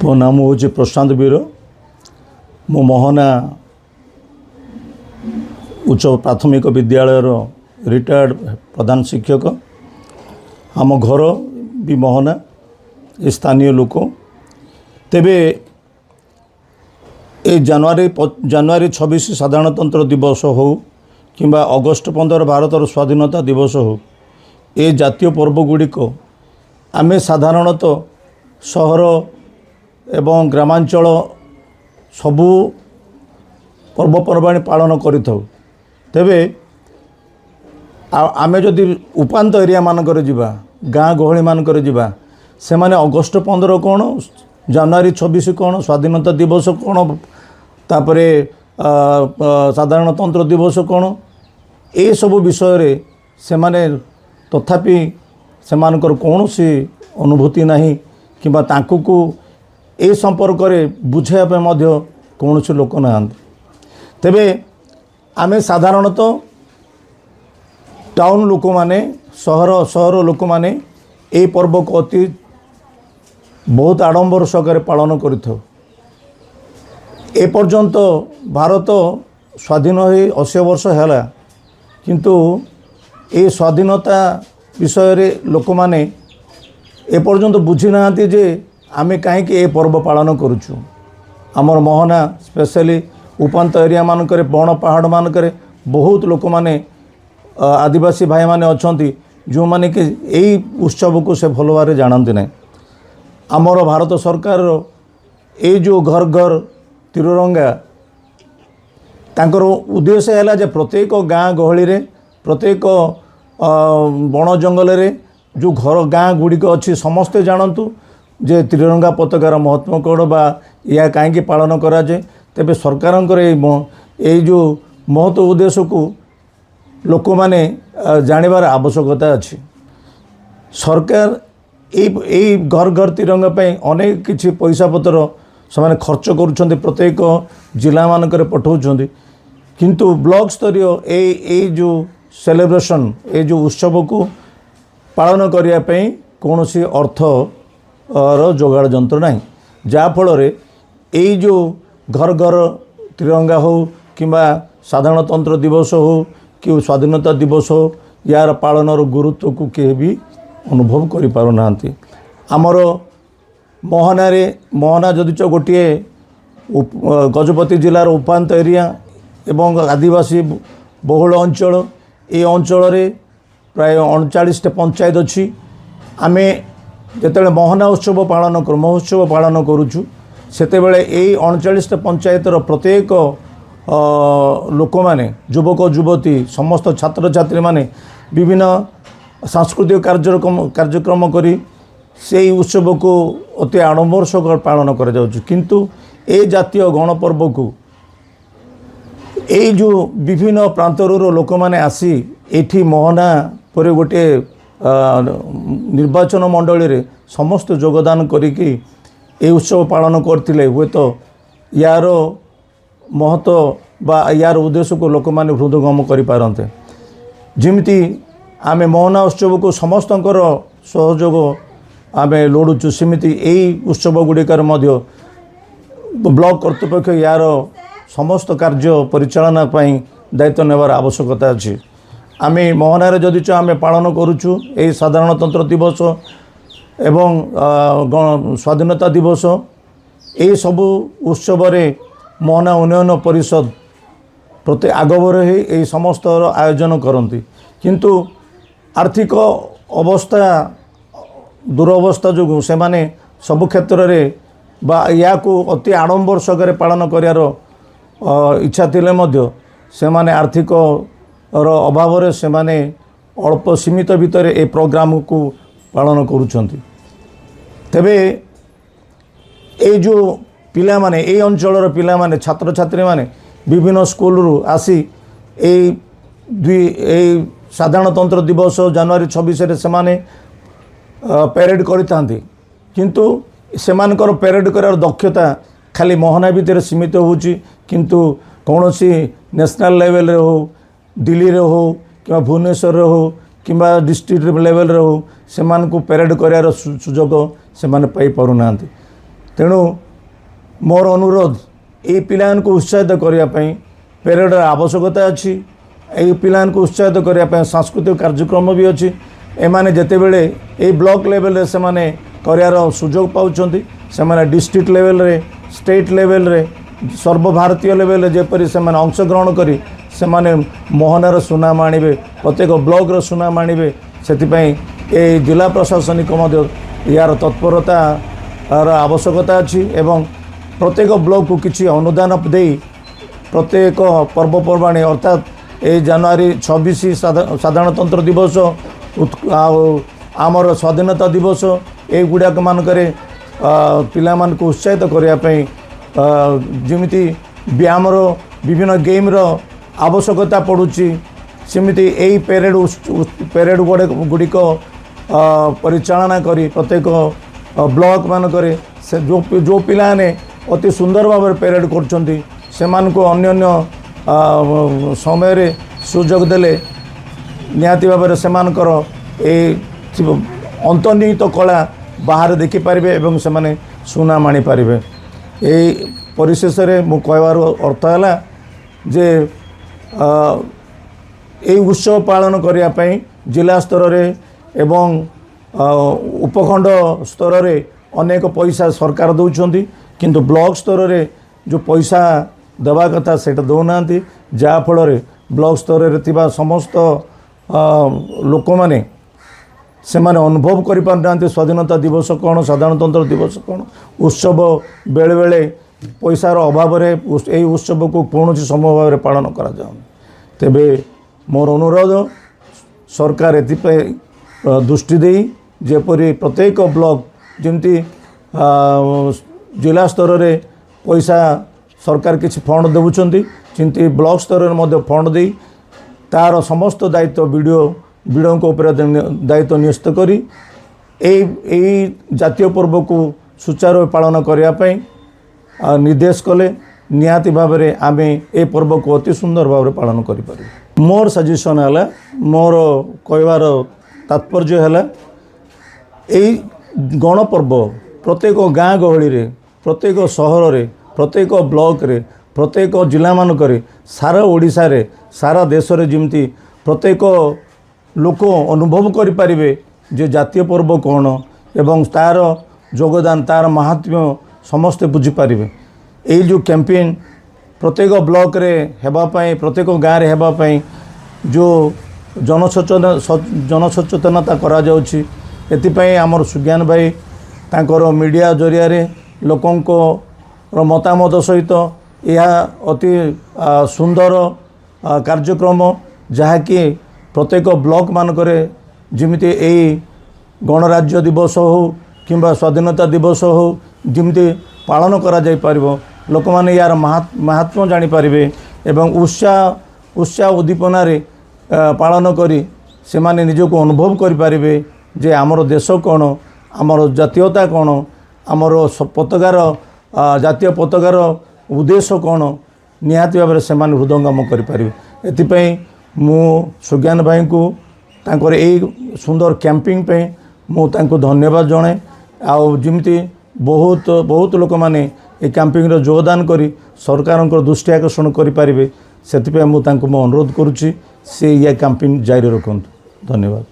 मो नाम हूँ प्रशांत बीर। मो मोहना उच्च प्राथमिक विद्यालय रिटायर्ड प्रधान शिक्षक। आम घर भी मोहना स्थानीय लोक। तेबे जनवरी 26 साधारणतंत्र दिवस हो कि अगस्ट 15 भारतर स्वाधीनता दिवस हो, ये जातीय पर्वगुड़िक आमे साधारणतः सहर एवं ग्रामांचल सबू पर्वपर्वाणी पालन करिथौ। तेबे आमे जदि उपांत एरिया मानकर जिबा, गाँ गहली मानकर जिबा, से माने अगस्ट 15 कौन, जनवरी 26 कौन, स्वाधीनता दिवस कौन, तापरे साधारणतंत्र दिवस कौन, ये सबू विषय रे से माने तथापि से मानकर कौनसी अनुभूति नहीं किंबा तांकु को ए संपर्क में बुझाइबा मध्य कौनसी लोक ना। तेबे आमे साधारणतः टाउन लोक माने सहर लोक माने ए पर्व को अति बहुत आडंबर सहकारे पालन करिथौ। ए पर्यंत भारत स्वाधीन हो 80 वर्ष हैला, किंतु ए स्वाधीनता विषय रे लोक माने ए पर्यंत बुझी नाहांती जे आमे कहीं ए पर्व पालन करुचु। आमर मोहना स्पेशली उपांत एरिया मानकर बण पहाड़ मानकर बहुत लोक माने आदिवासी भाई माने अछंती जो माने कि यही उत्सव को से भल भाव जानते ना। आमर भारत सरकार ये जो घर घर तिरंगा तांकर उद्देश्य है जे प्रत्येक गाँ गहली रे, प्रत्येक बण जंगल रे जो घर गाँ गुड़िक अच्छी समस्ते जानतु जे तिरंगा पताकार महत्व कौन बा या कहीं पालन कराए। तेबे सरकार ये जो महत्व उद्देश्य को लोक मैंने जानवर आवश्यकता अच्छी। सरकार ये घर घर तिरंगा पे अनेक किछि पैसा पतर से खर्च करुँच, प्रत्येक जिला मानक पठाउछन्ति, किंतु ब्लॉक स्तरीय ए जो सेलिब्रेशन ये जो उत्सव को पालन करने पे कौन सी अर्थ जोगाड़ जंत्र नहीं, जाफल यही जो घर घर तिरंगा हो कि साधारणतंत्र दिवस हो कि स्वाधीनता दिवस हो, यार पालनर गुरुत्व को किए भी अनुभव करि पारु नांती। आमर मोहना जदिच गोटे गजपति जिलार उपांत एरिया एवं आदिवासी बहुल अंचल, ये अंचल प्राय 39 पंचायत अच्छी। आमे जिते मोहना उत्सव पालन कर महोत्सव पालन करुचु सेतेबेले यही 39 पंचायतर प्रत्येक लोक माने युवक युवती समस्त छात्र छात्री माने विभिन्न सांस्कृतिक कार्यक्रम करी से उत्सव को अति आडंबर सह पालन कर जाउछु। किंतु ए जातीय गणपर्व को ये जो विभिन्न प्रांतर लोक मैंने आसी एठी मोहना पर गोटे निर्वाचन मंडली रे समस्त योगदान करिकी ए उत्सव पालन करथिले, हुए तो यार महत्व बा यार उद्देश्य को लोक मैंने हृदयंगम करि पारंते। जिमिति आमे मोहना उत्सव को समस्तंकर सहयोग आमे लोड़ुचु, सेमिति एई उत्सव गुड़िकार मध्य ब्लॉक कर्तृपक्ष यार समस्त कार्य परिचालना पाई दायित्व नेबार आवश्यकता अछि। आमे मोहनारे जदिच आमे पालन करुचु ए साधारणतंत्र दिवस एवं स्वाधीनता दिवस, ये सबू उत्सव मोहना उन्नयन परिषद प्रति आगभर ही समस्त आयोजन करती, किंतु आर्थिक अवस्था दुरवस्था जो से माने सबु क्षेत्र में बा या को अति आडंबर सहकारे पालन करार इच्छा थिले मध्य से माने आर्थिक अभाव से माने अल्प सीमित भितर ए प्रोग्राम को पालन करुछंती। तेबे ए जो पिला माने ए अंचलर पिला माने छात्र छात्री माने विभिन्न स्कूल रु आसी ए साधारणतंत्र दिवस जनवरी 26 रे से माने परेड करितांती, किंतु सेमानकर परेड करार दक्षता खाली मोहना भितर सीमित होउची, किंतु कौनसी नेशनल लेवल रे हो, दिल्ली रे हो कि भुवनेश्वर रे हो कि डिस्ट्रिक्ट लेवल रे हो, से परेड करार सुजोग से पाई पारु नांती। तेणु मोर अनुरोध ये पिलांको उत्साहित करने पेरेडर आवश्यकता अच्छी ये पिलांको उत्साहित करने सांस्कृतिक कार्यक्रम भी अच्छी एमाने जेते बेले ये ब्लॉक लेवल से माने करार सुजोग पाउछंती से माने डिस्ट्रिक्ट लेवल रे स्टेट लेवल रे सर्वभारतीय लेवल रे जेपरी से माने अंशग्रहण करी से माने मोहनार सुनाम आणवे प्रत्येक ब्लॉक रो सुनाम आणवे सेतिपई ए जिला प्रशासनिक यार तत्परता आवश्यकता अच्छी एवं प्रत्येक ब्लॉक को किसी अनुदान दे प्रत्येक पर्वपर्वाणी अर्थात ए जनवरी 26 साधारणतंत्र दिवस आमर स्वाधीनता दिवस ए गुड़ाक मानकरे पिला को उत्साहित करने जमिति व्यायाम विभिन्न गेम रो आवश्यकता पड़ुची सेमिति यही पेरेड गुड़िक परिचालना करी प्रत्येक ब्लॉक मानकरे से जो पिला ने अति सुंदर भाव पेरेड करछंती सेमान को अन्य समय रे सुजोग देले निहाती भाव सेमानकर ए अंतर्निहित कला बाहर देखि पारिबे एवं सेमाने सुनाम आनी पारिबे। ए परिशेष रे मु कहवार अर्थ है जे ए उत्सव पालन करिया पई जिला स्तर रे एवं उपखंड स्तर रे अनेक पैसा सरकार दौरान किंतु ब्लॉक स्तर रे जो पैसा देवा कथा सेटा दौना जहाँ फल ब्लॉक स्तर रे थिबा समस्त लोक माने से माने अनुभव करि पारनांती स्वाधीनता दिवस कौन साधारणतंत्र दिवस कौन उत्सव बेले बेले पैसार अभाव यही उत्सव को कौन समय भाव में पालन करा जाउनी। तेबे मोर अनुरोध सरकार एथिपे दृष्टि देई जेपरी प्रत्येक ब्लॉक जमती जिला स्तर रे पैसा सरकार किसी फंड देउछंती चिंती ब्लॉक स्तर में फंड दे तार समस्त दायित्व विडों को ऊपर दायित्व न्यस्त करी जातीय पर्व को सुचारू पालन करने निर्देश कले निहाती भाव में आम ए पर्व को अति सुंदर भाव में पालन करें। मोर सजेशन है मोर कहवार तात्पर्य है यही गणपर्व प्रत्येक गाँ गहली रे प्रत्येक सहर रे प्रत्येक ब्लॉक रे प्रत्येक जिला मानक सारा ओडिशा रे सारा देश रे जिमती प्रत्येक लोक अनुभव करें जे जातीय पर्व कौन एवं तार योगदान तार महात्म्य समस्ते बुझीपारे। यही जो कैंपेन प्रत्येक ब्लॉक रे हेबापाई प्रत्येक गाँव रे हेबापाई जो जनसचेतनता करा जाउछि एथिपाई आमर सुज्ञान भाई तांकर मीडिया जरिया रे लोकंको मतामत सहित यह अति सुंदर कार्यक्रम जहाँकि प्रत्येक ब्लॉक मानकरे जिमिति यही गणराज्य दिवस हो किंबा स्वाधीनता दिवस हो जिमिति पालन करा जाई पारिबो लोक माने यार महात्म्य जानी पारिबे एवं उत्साह उद्दीपना रे पालन करी से माने निजको अनुभव करि पारिबे जे आमर देश कौन आमर जातीयता कौन आमर पताकार जातीय पताकार उद्देश्य कौन निहाती भाव से हृदयंगम करें। एथिपाई मु सुज्ञान भाई को तांकर यही सुंदर कैंपिंग पे मु तांको धन्यवाद जनाए आमती बहुत बहुत लोक मैंने ये कैंपिंग रो योगदान करी सरकार दृष्टि आकर्षण करें से मु अनुरोध करुच्ची से यह कैंपिंग जारी रखु। धन्यवाद।